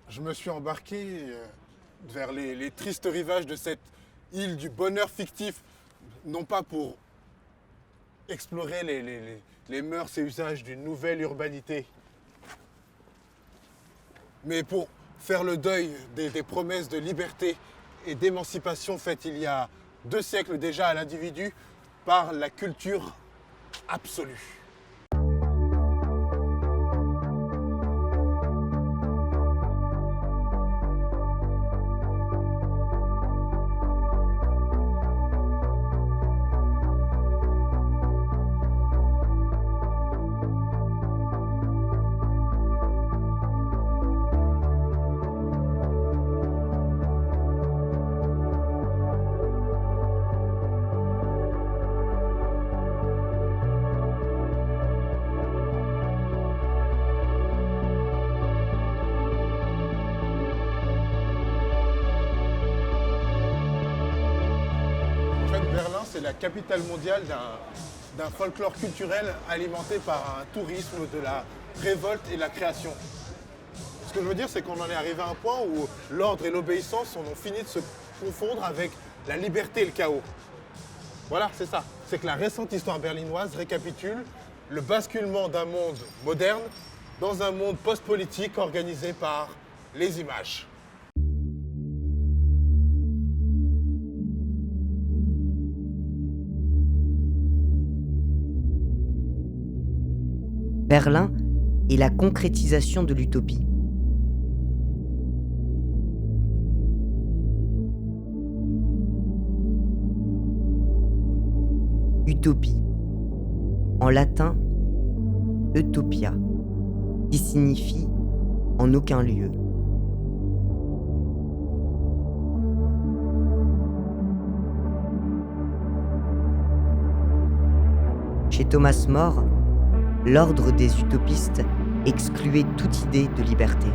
je me suis embarqué vers les tristes rivages de cette île du bonheur fictif, non pas pour explorer les mœurs et usages d'une nouvelle urbanité, mais pour faire le deuil des promesses de liberté et d'émancipation faites il y a 2 siècles déjà à l'individu par la culture absolue. En fait, Berlin, c'est la capitale mondiale d'un folklore culturel alimenté par un tourisme de la révolte et de la création. Ce que je veux dire, c'est qu'on en est arrivé à un point où l'ordre et l'obéissance en ont fini de se confondre avec la liberté et le chaos. Voilà, c'est ça. C'est que la récente histoire berlinoise récapitule le basculement d'un monde moderne dans un monde post-politique organisé par les images. Berlin est la concrétisation de l'utopie. Utopie, en latin utopia, qui signifie en aucun lieu. Chez Thomas More, l'ordre des utopistes excluait toute idée de liberté.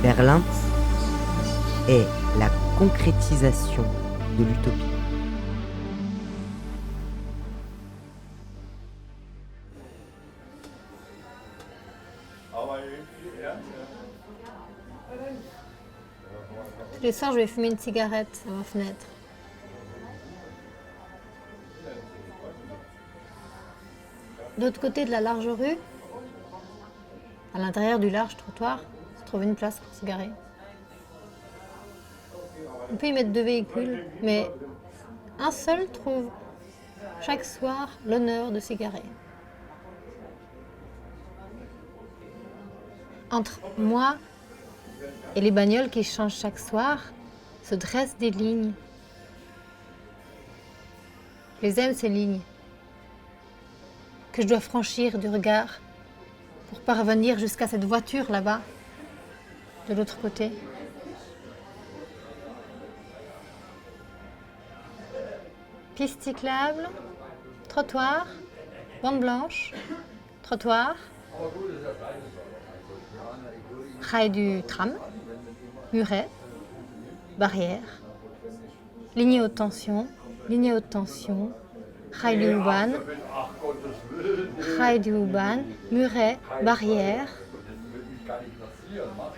Berlin est la concrétisation de l'utopie. Tous les soirs, je vais fumer une cigarette à ma fenêtre. De l'autre côté de la large rue, à l'intérieur du large trottoir, se trouve une place pour se garer. On peut y mettre 2 véhicules, mais un seul trouve chaque soir l'honneur de s'y garer. Entre moi et les bagnoles qui changent chaque soir se dressent des lignes. Je les aime, ces lignes, que je dois franchir du regard pour parvenir jusqu'à cette voiture là-bas, de l'autre côté. Piste cyclable, trottoir, bande blanche, trottoir, rail du tram, muret, barrière, ligne haute tension, rail du U-Bahn, muret, barrière,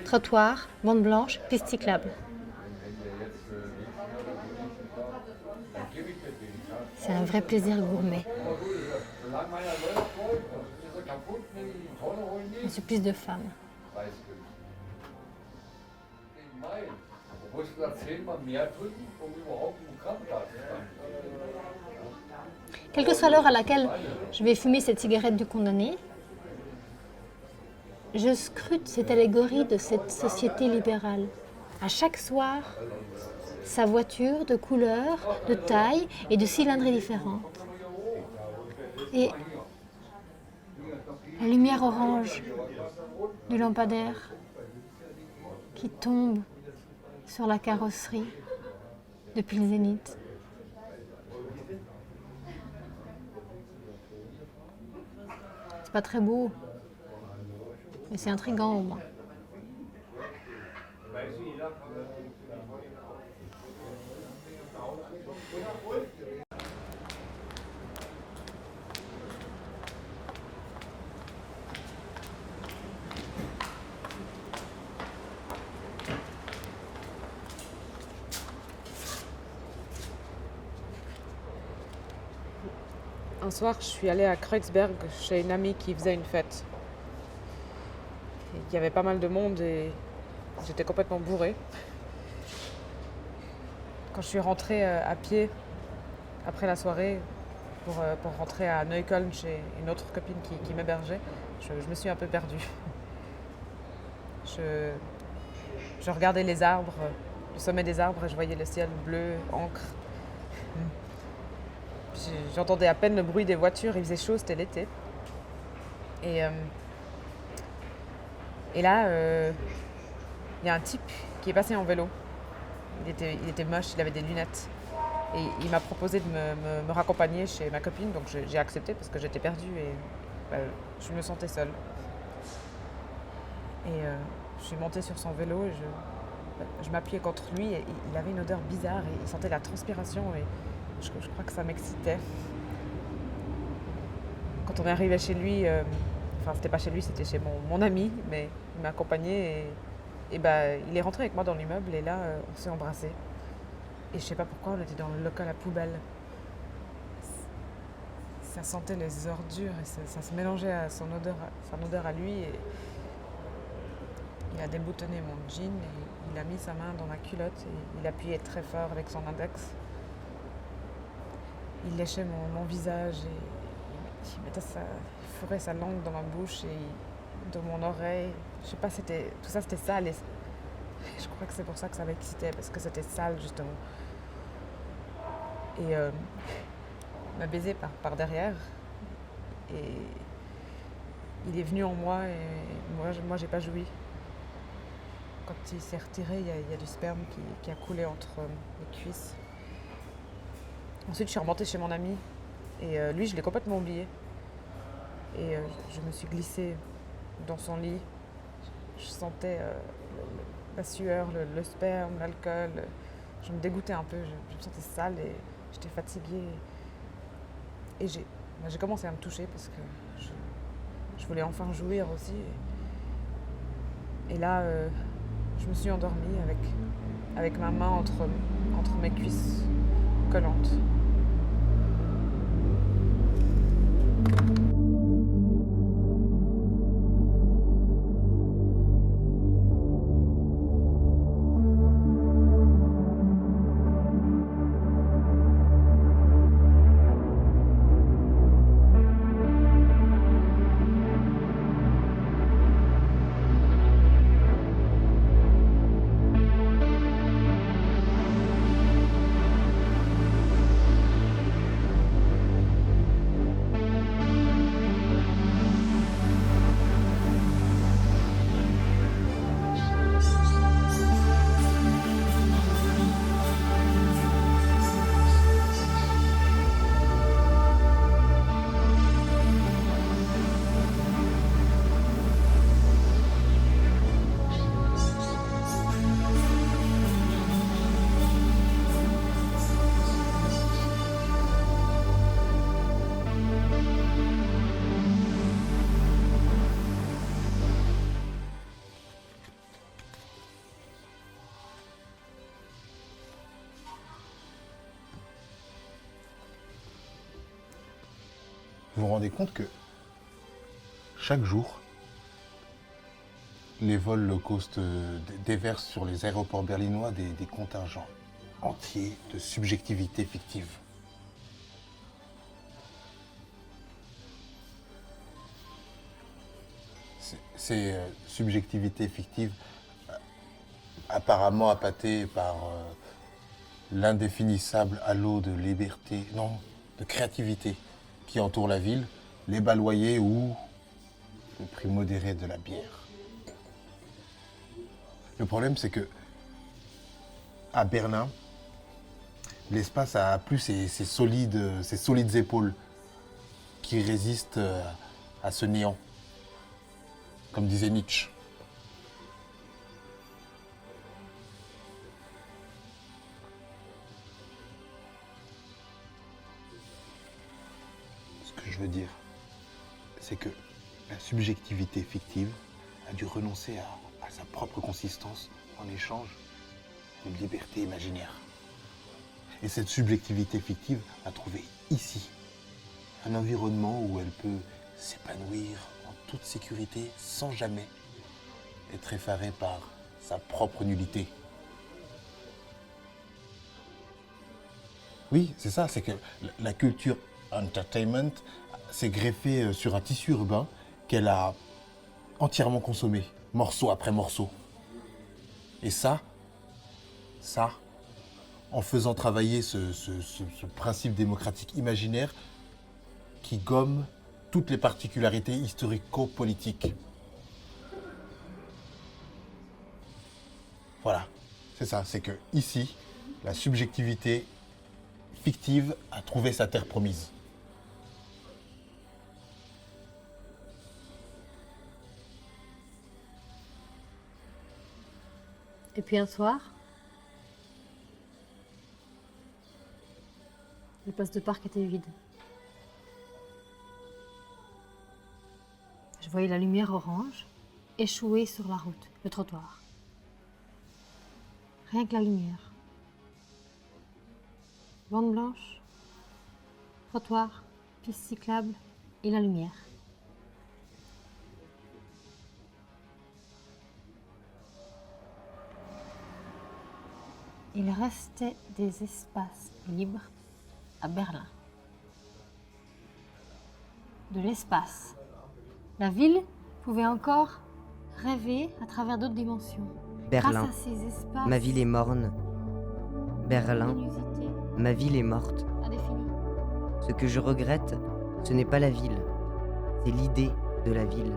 trottoir, bande blanche, piste cyclable. C'est un vrai plaisir gourmet. Un supplice de femme. Quelle que soit l'heure à laquelle je vais fumer cette cigarette du condamné, je scrute cette allégorie de cette société libérale. À chaque soir, sa voiture de couleur, de taille et de cylindrée différentes. Et La lumière orange du lampadaire qui tombe sur la carrosserie depuis le zénith. C'est pas très beau, mais c'est intriguant au moins. Un soir, je suis allée à Kreuzberg chez une amie qui faisait une fête. Il y avait pas mal de monde et j'étais complètement bourrée. Quand je suis rentrée à pied après la soirée pour rentrer à Neukölln chez une autre copine qui m'hébergeait, je me suis un peu perdue. Je regardais les arbres, le sommet des arbres et je voyais le ciel bleu, encre. J'entendais à peine le bruit des voitures, il faisait chaud, c'était l'été. Et là, il y a un type qui est passé en vélo. Il était moche, il avait des lunettes. Et il m'a proposé de me raccompagner chez ma copine, donc j'ai accepté parce que j'étais perdue et je me sentais seule. Et je suis montée sur son vélo et je m'appuyais contre lui et il avait une odeur bizarre et il sentait la transpiration et je crois que ça m'excitait. Quand on est arrivé chez lui, enfin c'était pas chez lui, c'était chez mon ami, mais il m'a accompagnée et il est rentré avec moi dans l'immeuble et là on s'est embrassés. Et je sais pas pourquoi on était dans le local à poubelle. Ça sentait les ordures et ça se mélangeait à son odeur à lui. Et il a déboutonné mon jean et il a mis sa main dans ma culotte et il appuyait très fort avec son index. Il léchait mon visage et il fourrait sa langue dans ma bouche et dans mon oreille. Je sais pas, tout ça c'était sale et je crois que c'est pour ça que ça m'excitait, parce que c'était sale justement. Et il m'a baisé par derrière et il est venu en moi et moi j'ai pas joui. Quand il s'est retiré, il y a du sperme qui a coulé entre mes cuisses. Ensuite, je suis remontée chez mon ami et lui, je l'ai complètement oublié. Et je me suis glissée dans son lit. Je sentais la sueur, le sperme, l'alcool. Je me dégoûtais un peu, je me sentais sale et j'étais fatiguée. Et j'ai commencé à me toucher parce que je voulais enfin jouir aussi. Et là, je me suis endormie avec ma main entre mes cuisses collantes. Vous vous rendez compte que chaque jour, les vols low cost déversent sur les aéroports berlinois des contingents entiers de subjectivité fictive. Ces subjectivités fictives, apparemment appâtées par l'indéfinissable halo de liberté, non, de créativité qui entoure la ville, les baloyers ou le prix modéré de la bière. Le problème, c'est que à Berlin, l'espace a plus ces solides épaules qui résistent à ce néant, comme disait Nietzsche. Ce que je veux dire, c'est que la subjectivité fictive a dû renoncer à sa propre consistance en échange d'une liberté imaginaire. Et cette subjectivité fictive a trouvé ici un environnement où elle peut s'épanouir en toute sécurité sans jamais être effarée par sa propre nullité. Oui, c'est ça, c'est que la culture entertainment s'est greffée sur un tissu urbain qu'elle a entièrement consommé, morceau après morceau. Et ça, en faisant travailler ce principe démocratique imaginaire qui gomme toutes les particularités historico-politiques. Voilà, c'est ça, c'est que ici, la subjectivité fictive a trouvé sa terre promise. Et puis un soir, le place de parc était vide. Je voyais la lumière orange échouer sur la route, le trottoir. Rien que la lumière. Bande blanche, trottoir, piste cyclable et la lumière. Il restait des espaces libres à Berlin. De l'espace. La ville pouvait encore rêver à travers d'autres dimensions. Berlin, Grâce à ces espaces ma ville est morne. Berlin, inusités, ma ville est morte. indéfinis. Ce que je regrette, ce n'est pas la ville, c'est l'idée de la ville.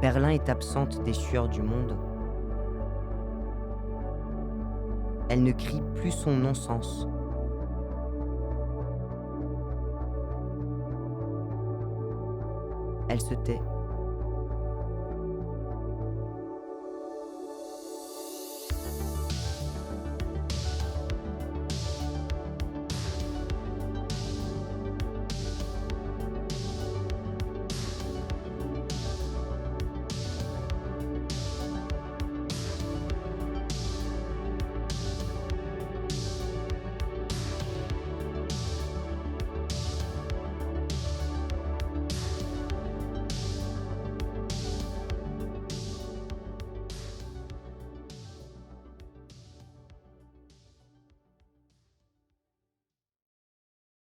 Berlin est absente des sueurs du monde. Elle ne crie plus son non-sens. Elle se tait.